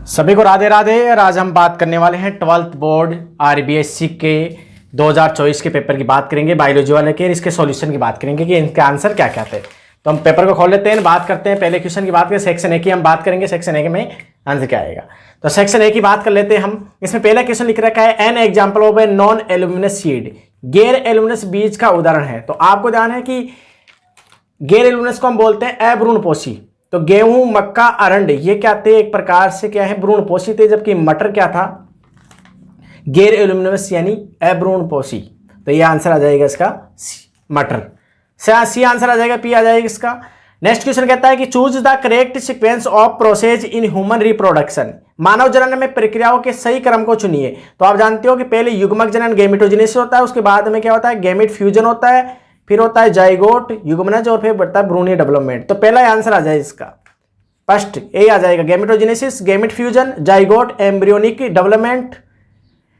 सभी को राधे राधे। और आज हम बात करने वाले हैं 12th बोर्ड आरबीएससी के 2024 के पेपर की बात करेंगे, बायोलॉजी वाले के। इसके सॉल्यूशन की बात करेंगे कि इनके आंसर क्या क्या थे। तो हम पेपर को खोल लेते हैं, बात करते हैं। पहले क्वेश्चन की बात करें, सेक्शन ए की हम बात करेंगे। सेक्शन ए में आंसर क्या आएगा, तो सेक्शन ए की बात कर लेते हैं हम। इसमें पहला क्वेश्चन लिख रखा है an example of a non albuminous seed, गैर एल्यूमिनस बीज का उदाहरण है। तो आपको ध्यान है कि गैर एल्यूमिनस को हम बोलते हैं अभ्रूणपोषी। तो गेहूं, मक्का, अरंड ये क्या थे, एक प्रकार से क्या है, भ्रूणपोषी थे। जबकि मटर क्या था, गैर एल्यूमिनस यानी अभ्रूणपोषी। तो ये आंसर आ जाएगा इसका मटर। सी आंसर आ जाएगा, पी आ जाएगा इसका। नेक्स्ट क्वेश्चन कहता है कि choose the correct sequence of process in human reproduction, मानव जनन में प्रक्रियाओं के सही क्रम को चुनिए। तो आप जानते हो कि पहले युग्मक जनन गैमेटोजेनेसिस होता है, उसके बाद में क्या होता है, गैमेट फ्यूजन होता है, फिर होता है जाइगोट युग्मनज, और फिर बढ़ता है भ्रूणीय डेवलपमेंट। तो पहला आंसर आ जाए इसका, फर्स्ट ए आ जाएगा, gametogenesis, gamete fusion, zygote, embryonic development.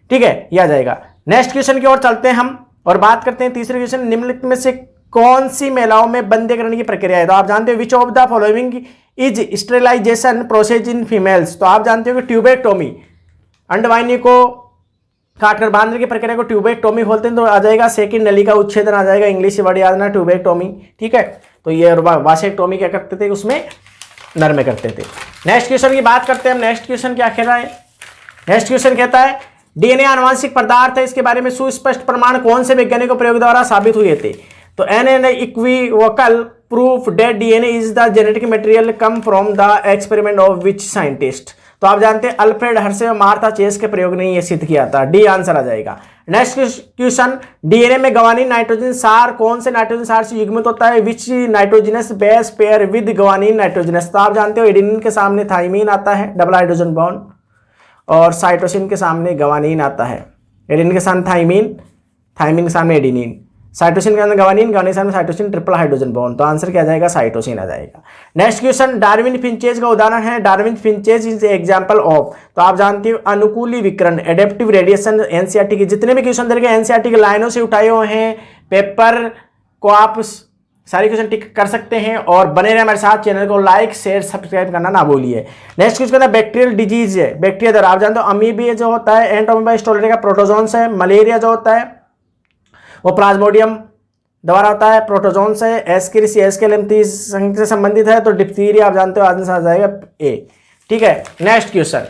ठीक है, ये आ जाएगा। नेक्स्ट क्वेश्चन की ओर चलते हैं हम और बात करते हैं तीसरे क्वेश्चन, निम्नलिखित में से कौन सी महिलाओं में बंध्यकरण की प्रक्रिया है। तो आप जानते हो which of the following is sterilization process in females. तो आप जानते हो कि ट्यूबेक्टोमी, अंडवाहिनी को काटकर बांधने की प्रक्रिया को ट्यूबेक्टोमी बोलते हैं। तो आ जाएगा सेकंड नली का उच्छेदन आ जाएगा, इंग्लिश वर्ड याद ना, ट्यूबेक्टोमी। ठीक है, तो ये वासेक्टोमी क्या करते थे, उसमें नर में करते थे। नेक्स्ट क्वेश्चन की बात करते हैं हम। नेक्स्ट क्वेश्चन क्या कह रहा है, नेक्स्ट क्वेश्चन कहता है डीएनए आनुवांशिक पदार्थ है, इसके बारे में सुस्पष्ट प्रमाण कौन से वैज्ञानिकों प्रयोग द्वारा साबित हुए थे। तो unequivocal proof that DNA is the genetic material come from the experiment of which scientist. तो आप जानते हैं अल्फ्रेड हर्शे और मार्था चेस के प्रयोग ने यह सिद्ध किया था, डी आंसर आ जाएगा। नेक्स्ट क्वेश्चन, डीएनए में गवानीन नाइट्रोजन सार कौन से नाइट्रोजन सार से युग्मित होता है, which nitrogenous base pair with guanine nitrogenous. तो आप जानते हो एडेनिन के सामने थाइमीन आता है, डबल हाइड्रोजन बॉन्ड, और साइटोसिन के सामने गवानीन आता है। एडेनिन के सामने थाइमीन, थाइमीन के सामने एडेनिन, साइटोसिन के अंदर गवानीन, गवानीन के सामने साइटोसिन, ट्रिपल हाइड्रोजन बॉन्ड। तो आंसर क्या आ जाएगा, साइटोसिन आ जाएगा। नेक्स्ट क्वेश्चन, डार्विन फिंचेज का उदाहरण है, Darwin finches is example of. तो आप जानते हो अनुकूली विकिरण, एडेप्टिव रेडिएशन। एनसीईआरटी के जितने भी क्वेश्चन दे रखे एनसीईआरटी के लाइनों से उठाए हुए हैं, पेपर को आप सारी क्वेश्चन टिक कर सकते हैं। और बने रहे हमारे साथ, चैनल को लाइक शेयर सब्सक्राइब करना ना भूलिए। नेक्स्ट क्वेश्चन है बैक्टीरियल डिजीज है, बैक्टीरिया द्वारा। आप जानते हो अमीबिया जो होता है एंटोमीबा स्टोलेरिया का प्रोटोजोन्स है, मलेरिया जो होता है वो प्लाज्मोडियम द्वारा होता है, प्रोटोजोन्स है, एस्केरिसी एस्केलेम्थीस से संबंधित है। तो डिप्थीरिया आप जानते हो, आंसर आ जाएगा ए। ठीक है, नेक्स्ट क्वेश्चन,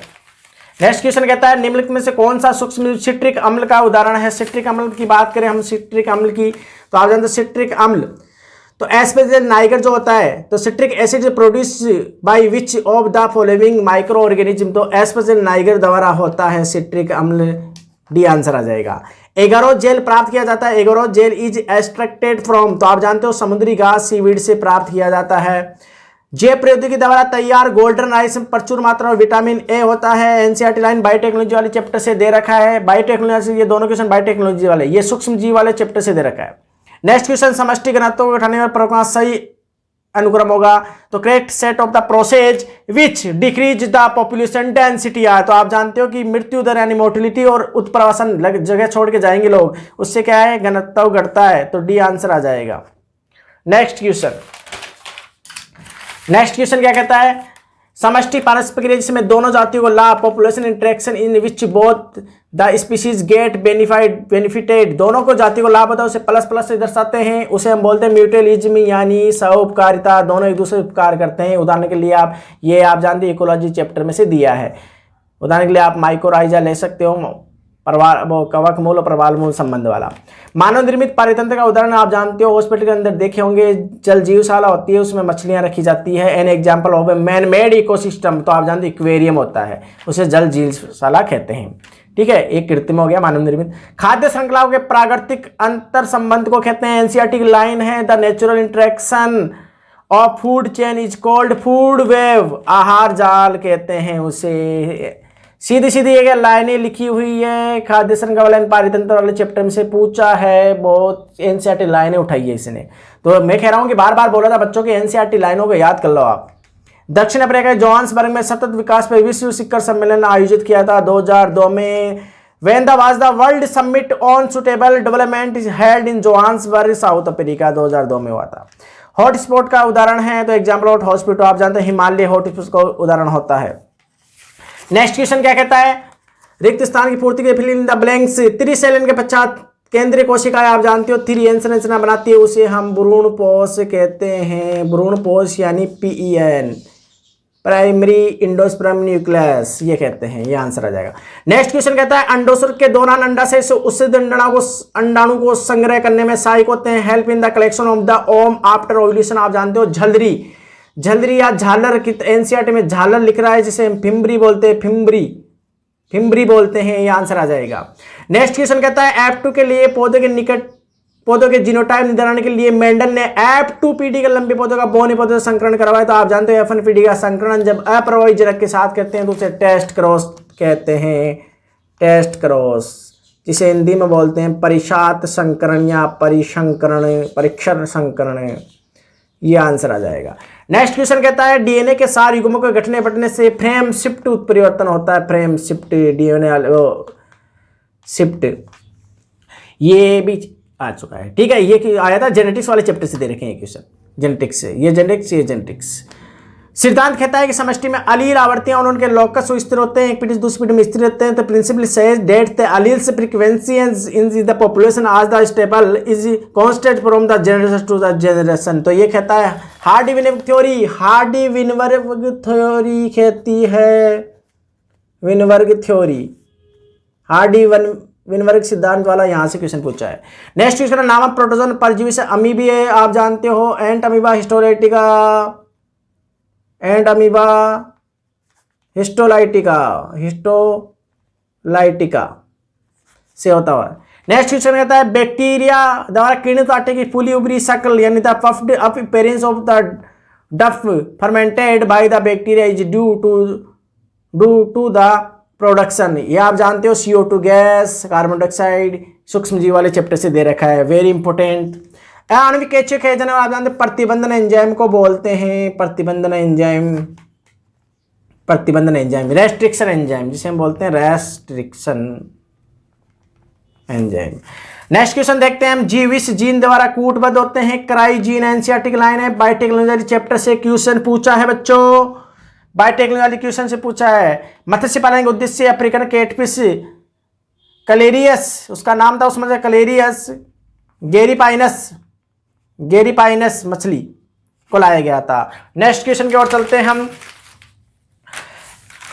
नेक्स्ट क्वेश्चन कहता है निम्नलिखित में से कौन सा सूक्ष्म सिट्रिक अम्ल का उदाहरण है। सिट्रिक अम्ल की बात करें हम, सिट्रिक अम्ल की, तो आप जानते हो सिट्रिक अम्ल तो एस्पेरिल नाइगर जो होता है, तो citric acid produce by which of the following micro organism. तो एस्पेरिल नाइगर द्वारा होता है सिट्रिक अम्ल, डी आंसर आ जाएगा। एगारोथ जेल प्राप्त किया जाता है, एगारोथ जेल इज एक्सट्रैक्टेड फ्रॉम। तो आप जानते हो समुद्री घास सीवीड से प्राप्त किया जाता है। जैव प्रौद्योगिकी द्वारा तैयार गोल्डन राइस में प्रचुर मात्रा में विटामिन ए होता है। एनसीईआरटी लाइन बायोटेक्नोलॉजी वाले चैप्टर से दे रखा है, बायोटेक्नोलॉजी, ये दोनों क्वेश्चन बायोटेक्नोलॉजी वाले, ये सूक्ष्म जीव वाले चैप्टर से दे रखा है। नेक्स्ट क्वेश्चन, समष्टि घनत्व को उठाने में प्रकार सही अनुक्रम होगा। तो correct set of the process which decrease the population density है। तो आप जानते हो कि मृत्यु दर यानी मोर्टिलिटी और उत्प्रवासन, जगह छोड़ के जाएंगे लोग, उससे क्या है, घनत्व घटता है। तो डी आंसर आ जाएगा। नेक्स्ट क्वेश्चन, नेक्स्ट क्वेश्चन क्या कहता है, समष्टि पारस्परिक जिसमें दोनों जातियों को लाभ, population interaction in which both the species get benefited, दोनों को जातियों को लाभ होता है, उसे प्लस प्लस से दर्शाते हैं, उसे हम बोलते हैं म्यूचुअलिज्म यानी सह-उपकारिता, दोनों एक दूसरे उपकार करते हैं। उदाहरण के लिए आप ये आप जानते हैं इकोलॉजी चैप्टर में से दिया है। उदाहरण के लिए आप माइकोराइजा ले सकते हो, प्रवाल वो कवक मूल और प्रवाल मूल संबंध वाला। मानव निर्मित पारितंत्र का उदाहरण आप जानते हो, हॉस्पिटल के अंदर देखे होंगे जल जीवशाला होती है, उसमें मछलियां रखी जाती है। An example of a man made ecosystem, तो आप जानते हो एक्वेरियम होता है, उसे जल जीवशाला कहते हैं। ठीक है, एक कृत्रिम हो गया मानव निर्मित। खाद्य श्रृंखलाओं के प्राकृतिक अंतर संबंध को कहते हैं, एनसीईआरटी की लाइन है the natural interaction of food chain is called food web, आहार जाल कहते हैं उसे। सीधी सीधी ये लाइनें लिखी हुई है, खाद्य श्रृंखला वाले पारितंत्र वाले चैप्टर में से पूछा है, बहुत एनसीईआरटी लाइनें उठाई है इसने। तो मैं कह रहा हूं कि बार बार बोला था बच्चों के एनसीईआरटी लाइनों को याद कर लो आप। दक्षिण अफ्रीका के जोहान्सबर्ग में सतत विकास पर विश्व शिखर सम्मेलन आयोजित किया था 2002 में। When the was the world summit on suitable development is held in Johannesburg south Africa, 2002 में हुआ था। हॉटस्पॉट का उदाहरण है, तो एग्जाम्पल ऑफ हॉटस्पॉट आप जानते हैं हिमालय हॉटस्पॉट का उदाहरण होता है। नेक्स्ट क्वेश्चन क्या कहता है, रिक्त स्थान की पूर्ति के फिल इन द ब्लैंक्स। त्रिशैलन के पश्चात केंद्रीय कोशिकाएं आप जानते हो 3 संरचना बनाती है, उसे हम भ्रूणपोष कहते हैं। भ्रूणपोष यानी PEN, प्राइमरी इंडोस्पर्म न्यूक्लियस, ये कहते हैं, ये आंसर आ जाएगा। नेक्स्ट क्वेश्चन कहता है अंडोसर के दौरान अंडाशय से उत्सर्जित अंडाणु को संग्रह करने में सहायक होते हैं। Help in the collection of the ovum after ovulation, आप जानते हो झलरी या झालर की एनसीईआरटी में झालर लिख रहा है, जिसे हम फिम्बरी बोलते हैं, फिम्बरी बोलते हैं, ये आंसर आ जाएगा। नेक्स्ट क्वेश्चन कहता है F2 के लिए पौधों के जीनोटाइप निर्धारण के लिए मेंडल ने F2PD के लंबे पौधों का बोने पौधों से संकरण करवाया। तो आप जानते हो F1PD का संकरण जब अप्रभावी जनक के साथ करते हैं तो उसे टेस्ट क्रॉस कहते हैं, टेस्ट क्रॉस, जिसे हिंदी में बोलते हैं परिशात संकरण या परीक्षण संकरण, ये आंसर आ जाएगा। नेक्स्ट क्वेश्चन कहता है डीएनए के सार युग्मों के गठने बटने से फ्रेम शिफ्ट उत्परिवर्तन होता है। फ्रेम शिफ्ट, डीएनए शिफ्ट, ये भी आ चुका है, ठीक है। ये आया था जेनेटिक्स वाले चैप्टर से दे रखे हैं क्वेश्चन, जेनेटिक्स से, ये जेनेटिक्स। सिद्धांत कहता है कि समष्टि में अलील आवर्तियां और उनके लॉकस स्थिर होते हैं, एक पीढ़ी से दूसरी पीढ़ी में स्थिर रहते हैं। तो principle says that the alleles frequency in the population as the stable is constant from the generation to the generation. तो ये कहता है हार्डी विनबर्ग थ्योरी कहती है, विनबर्ग थ्योरी, हार्डी विनबर्ग सिद्धांत वाला यहाँ से क्वेश्चन पूछा है। नेक्स्ट क्वेश्चन नामक प्रोटोजोन परजीवी से अमीबी है, आप जानते हो एंट अमीबा हिस्टोलाइटिका से होता हुआ। नेक्स्ट क्वेश्चन कहता है बैक्टीरिया द्वारा किण्वित आटे की फूली उभरी शक्ल यानी the puffed up appearance of the dough fermented by the bacteria is due to the production. ये आप जानते हो CO2 गैस, कार्बन डाइऑक्साइड, सूक्ष्म जीव वाले चैप्टर से दे रखा है, वेरी इंपॉर्टेंट। आणविक कैचक है आप जानते हैं प्रतिबंधन एंजाइम को बोलते हैं, प्रतिबंधन एंजाइम, रेस्ट्रिक्शन एंजाइम, जिसे हम बोलते हैं रेस्ट्रिक्शन एंजाइम। नेक्स्ट क्वेश्चन देखते हैं हम जीविस जीन द्वारा कूटबद्ध होते हैं। क्राई जीन एनसीईआरटी की लाइन है, बायोटेक्नोलॉजी चैप्टर से क्वेश्चन पूछा है बच्चों, बायोटेक्नोलॉजी क्वेश्चन से पूछा है। मत्स्य पालन के उद्देश्य से अफ्रीकन कैटफिश कलेरियस, उसका नाम था उसमें से कलेरियस गेरीपाइनस मछली को लाया गया था। नेक्स्ट क्वेश्चन की ओर चलते हैं हम।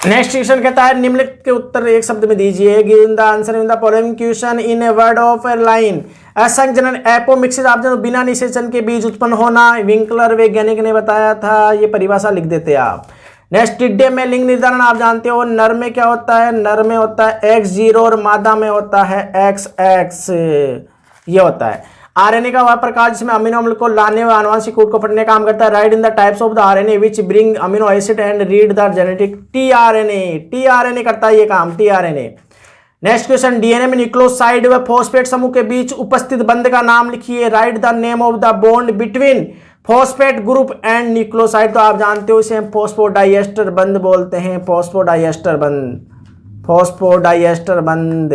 नेक्स्ट क्वेश्चन कहता है निम्नलिखित के उत्तर एक शब्द में दीजिए। Give the answer in the following question in a word of a line. असंजनन एपोमिक्सिस, आप जानते हो बिना निषेचन के बीज उत्पन्न होना, विंकलर वैज्ञानिक ने बताया था, ये परिभाषा लिख देते आप। नेक्स्ट टिड्डे में लिंग निर्धारण आप जानते हो, नर में क्या होता है, नर में होता है X0 और मादा में होता है XX, ये होता है। आरएनए का वह प्रकार जिसमें अमीनो अम्ल को लाने व आनुवंशिक कोड को पढ़ने का काम करता है। Right in the types of the RNA which bring amino acid and read the genetic. TRNA करता है ये काम, टीआरएनए। नेक्स्ट क्वेश्चन डीएनए में न्यूक्लियोसाइड व फॉस्फेट समूह के बीच उपस्थित बंध का नाम लिखिए। Right the name of the bond between phosphate group and nucleoside. तो आप जानते हो इसे हम फॉस्फोडाइएस्टर बंध बोलते हैं, फॉस्फोडाइएस्टर बंध।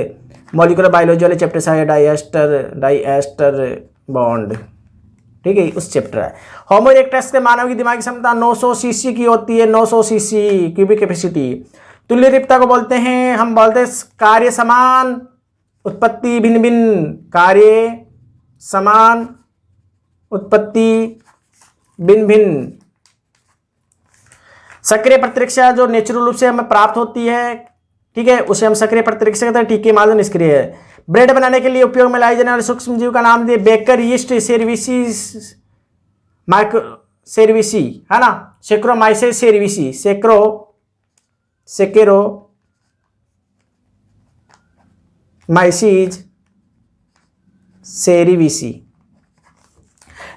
मॉलिक्यूलर बायोलॉजी वाले चैप्टर से डाइएस्टर बॉन्ड, ठीक है, उस चैप्टर है। होमो इरेक्टस के मानव की दिमागी क्षमता 900 सीसी की होती है, 900 सीसी क्यूबिक कैपेसिटी। तुल्य रिक्तता को बोलते हैं, हम बोलते हैं कार्य समान उत्पत्ति भिन्न भिन्न, कार्य समान उत्पत्ति भिन्न भिन्न। सक्रिय प्रतिरक्षा जो नेचुरल रूप से हमें प्राप्त होती है, ठीक है, उसे हम सक्रिय प्रतिरक्षा कहते हैं, टीके माध्यम निष्क्रिय है। ब्रेड बनाने के लिए उपयोग में लाई जाने वाले सूक्ष्म जीव का नाम दिए बेकर यीस्ट, सेरविसी, है ना, सेक्रोमाइसेस सेरविसी, सेक्रोमाइसीज सेरिविसी।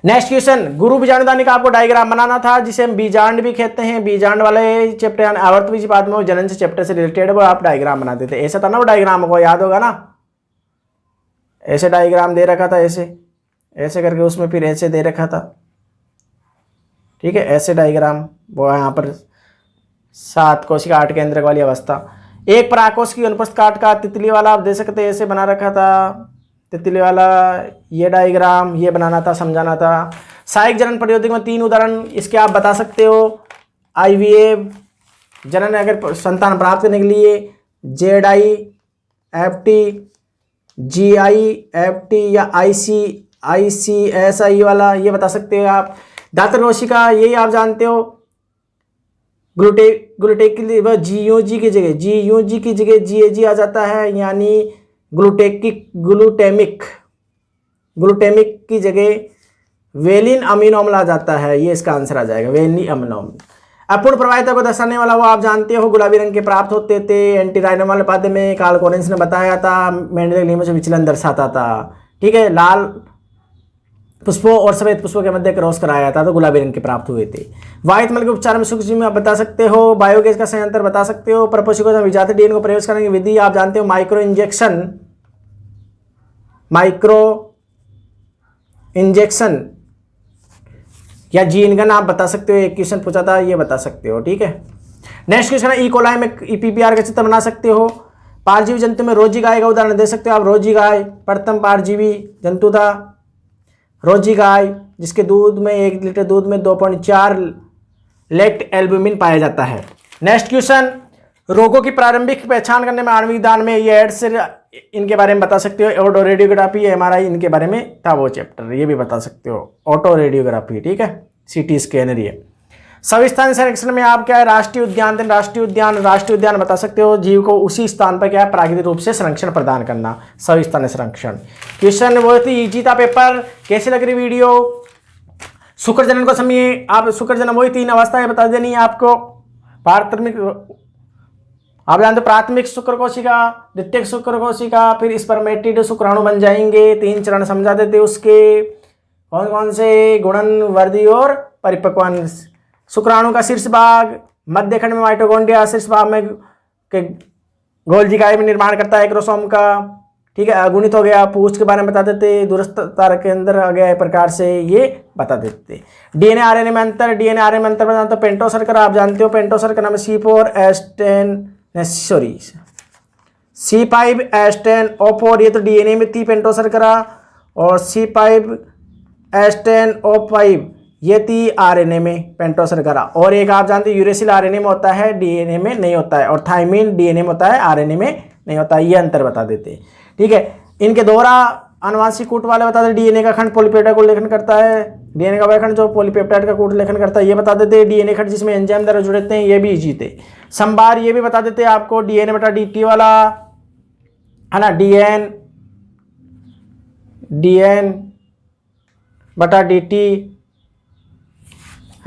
नेक्स्ट क्वेश्चन गुरु बीजाणुदानी का आपको डायग्राम बनाना था, जिसे हम बीजांड भी कहते हैं। बीजांड वाले चैप्टर यानी आवर्त बीज बाद में जनन से चैप्टर से रिलेटेड वो आप डायग्राम बनाते थे। ऐसा था ना वो डायग्राम, को याद होगा ना, ऐसे डायग्राम दे रखा था, ऐसे करके उसमें फिर ऐसे दे रखा था, ठीक है, ऐसे डायग्राम। वो यहाँ पर 7 कोशिका 8 केंद्रक वाली अवस्था। एक पराकोश की अनुपस्थित काट का तितली वाला आप दे सकते, ऐसे बना रखा था तितली वाला। ये डायग्राम ये बनाना था, समझाना था। सहायक जनन प्रौद्योगिकी में 3 उदाहरण इसके आप बता सकते हो। IVF, जनन अगर संतान प्राप्त करने के लिए ZIFT, GIFT या ICSI वाला ये बता सकते हो आप। दातर कोशिका यही आप जानते हो, ग्लूटेक के लिए वह GUG की जगह GAG आ जाता है, यानी ग्लूटेमिक की जगह वेलिन अमीनो अम्ल आ जाता है। ये इसका आंसर आ जाएगा, वेलिन अमीनो अम्ल। अपूर्ण प्रवाहिता को दर्शाने वाला वो आप जानते हो, गुलाबी रंग के प्राप्त होते थे। एंटीराइनोमल पाद्य में कार्ल कोरेंस ने बताया था, मेंडेलिक लीमो से विचलन दर्शाता था। ठीक है, लाल पुष्पों और सफेद पुष्पों के मध्य क्रॉस कराया था तो गुलाबी रंग के प्राप्त हुए थे। वाहित मल के उपचार में सूक्ष्म जीव आप बता सकते हो, बायोगैस का संयंत्र बता सकते हो। प्रपोषकों में विजातीय डीएनए को प्रवेश करने की विधि आप जानते हो, माइक्रो इंजेक्शन या जीन गन आप बता सकते हो। एक क्वेश्चन पूछा था, ये बता सकते हो। ठीक है, नेक्स्ट क्वेश्चन है, ई कोलाई में PPR का चित्र बना सकते हो। पारजीवी जंतु में रोजी गाय का उदाहरण दे सकते हो आप। रोजी गाय प्रथम पारजीवी जंतु था। रोजी गाय जिसके दूध में 1 लीटर दूध में 2.4 लेक्ट एल्बुमिन पाया जाता है। नेक्स्ट क्वेश्चन, रोगों की प्रारंभिक पहचान करने में आणविक दान में ये एड्स इनके बारे में बता सकते हो। ऑटो रेडियोग्राफी, MRI इनके बारे में था वो चैप्टर, ये भी बता सकते हो। ऑटो रेडियोग्राफी, ठीक है, CT स्कैनर। ये सविस्थान संरक्षण में आप क्या है, राष्ट्रीय उद्यान बता सकते हो। जीव को उसी स्थान पर क्या है, प्राकृतिक रूप से संरक्षण प्रदान करना, सविस्थान संरक्षण। क्वेश्चन वो थी, इजी था पेपर। कैसे लग रही वीडियो? शुक्र जनन को समझिए आप। शुक्र जनन वही 3 अवस्थाएं बता देनी है आपको। प्राथमिक आप जानते हो, प्राथमिक शुक्र कोशिका, द्वितीयक शुक्र कोशिका, फिर स्पर्मेटिड शुक्राणु बन जाएंगे। 3 चरण समझा देते उसके, कौन कौन से, गुणन, वृद्धि और परिपक्वन। शुक्राणु का शीर्ष भाग, मध्य खंड में माइटोकॉन्ड्रिया, शीर्ष भाग में गोल्जी इकाई में निर्माण करता है क्रोमोसोम का। ठीक है, अगुणित हो गया। पूंछ के बारे में बता देते, दूरस्थ तारक के अंदर आ गया प्रकार से, ये बता देते। DNA RNA में अंतर, बताते हो। पेंटो शर्करा आप जानते हो, पेंटो शर्करा में C5H10O4, ये तो DNA में थी पेंटो शर्करा, और C5H10O5 ये थी RNA में पेंटो शर्करा। और एक आप जानते हो यूरेसिल RNA में होता है, DNA में नहीं होता है, और थाइमिन DNA में होता है, RNA में नहीं होता है। ये अंतर बता देते। ठीक है, इनके दोहरा अनुवांशिक कूट वाले बता देते। DNA का खंड पॉलीपेप्टाइड को लेखन करता है, DNA का वह खंड जो पॉलीपेप्टाइड का कूट लेखन करता है, ये बता देते। DNA खंड जिसमें एंजाइम द्वारा जुड़ते हैं, ये भी इजी थे। संभार ये भी बता देते आपको, DNA/DT वाला है ना, DN/DT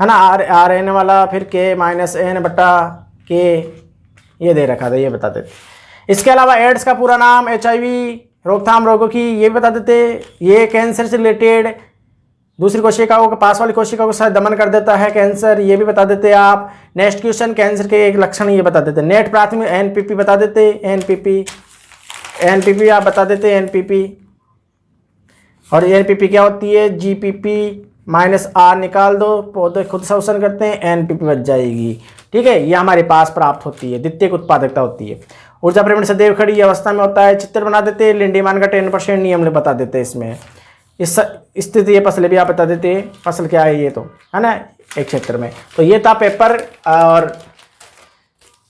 है ना, RN वाला, फिर K-N/K ये दे रखा था, ये बता देते। इसके अलावा एड्स का पूरा नाम, HIV, रोकथाम रोगों की, ये भी बता देते। ये कैंसर से रिलेटेड दूसरी कोशिकाओं को, पास वाली कोशिकाओं को शायद दमन कर देता है कैंसर, ये भी बता देते आप। नेक्स्ट क्वेश्चन, कैंसर के एक लक्षण ये बता देते। नेट प्राथमिक NPP बता देते, NPP आप बता देते, NPP। और NPP क्या होती है, GPP-R निकाल दो, पौधे खुद शोषण करते हैं, NPP बच जाएगी। ठीक है, ये हमारे पास प्राप्त होती है, द्वितीयक उत्पादकता होती है। ऊर्जा परिवहन सदैव खड़ी अवस्था में होता है। चित्र बना देते, लिंडेमान का 10% नियम बता देते इसमें। इस स्थिति ये फसल भी आप बता देते, फसल क्या है ये तो है ना, एक क्षेत्र में। तो ये था पेपर, और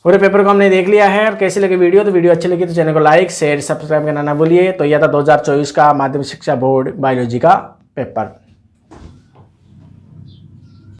पूरे पेपर को हमने देख लिया है। कैसी लगी वीडियो? तो वीडियो अच्छी लगी तो चैनल को लाइक, शेयर, सब्सक्राइब करना ना भूलिए। तो यह था 2024 का माध्यमिक शिक्षा बोर्ड बायोलॉजी का पेपर।